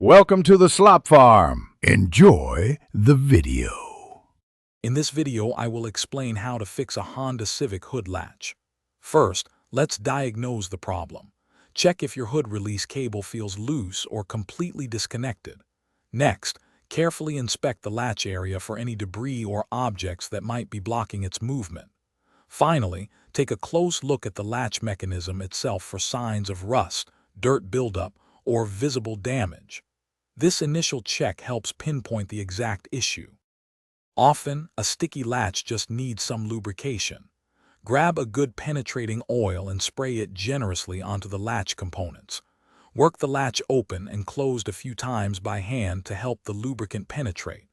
Welcome to the Slop Farm. Enjoy the video. In this video, I will explain how to fix a Honda Civic hood latch. First, let's diagnose the problem. Check if your hood release cable feels loose or completely disconnected. Next, carefully inspect the latch area for any debris or objects that might be blocking its movement. Finally, take a close look at the latch mechanism itself for signs of rust, dirt buildup, or visible damage. This initial check helps pinpoint the exact issue. Often, a sticky latch just needs some lubrication. Grab a good penetrating oil and spray it generously onto the latch components. Work the latch open and closed a few times by hand to help the lubricant penetrate.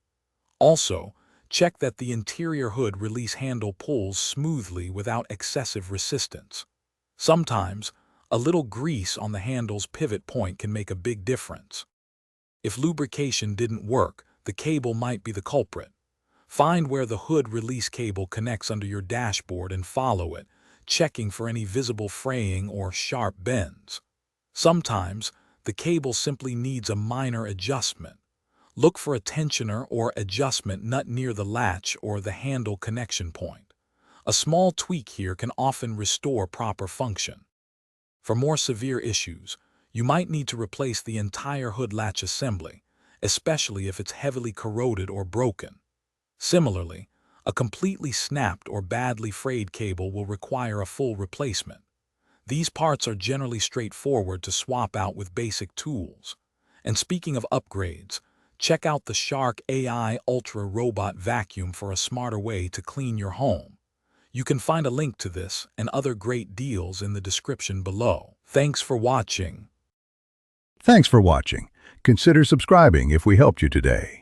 Also, check that the interior hood release handle pulls smoothly without excessive resistance. Sometimes, a little grease on the handle's pivot point can make a big difference. If lubrication didn't work, the cable might be the culprit. Find where the hood release cable connects under your dashboard and follow it, checking for any visible fraying or sharp bends. Sometimes, the cable simply needs a minor adjustment. Look for a tensioner or adjustment nut near the latch or the handle connection point. A small tweak here can often restore proper function. For more severe issues, you might need to replace the entire hood latch assembly, especially if it's heavily corroded or broken. Similarly, a completely snapped or badly frayed cable will require a full replacement. These parts are generally straightforward to swap out with basic tools. And speaking of upgrades, check out the Shark AI Ultra Robot Vacuum for a smarter way to clean your home. You can find a link to this and other great deals in the description below. Thanks for watching. Thanks for watching. Consider subscribing if we helped you today.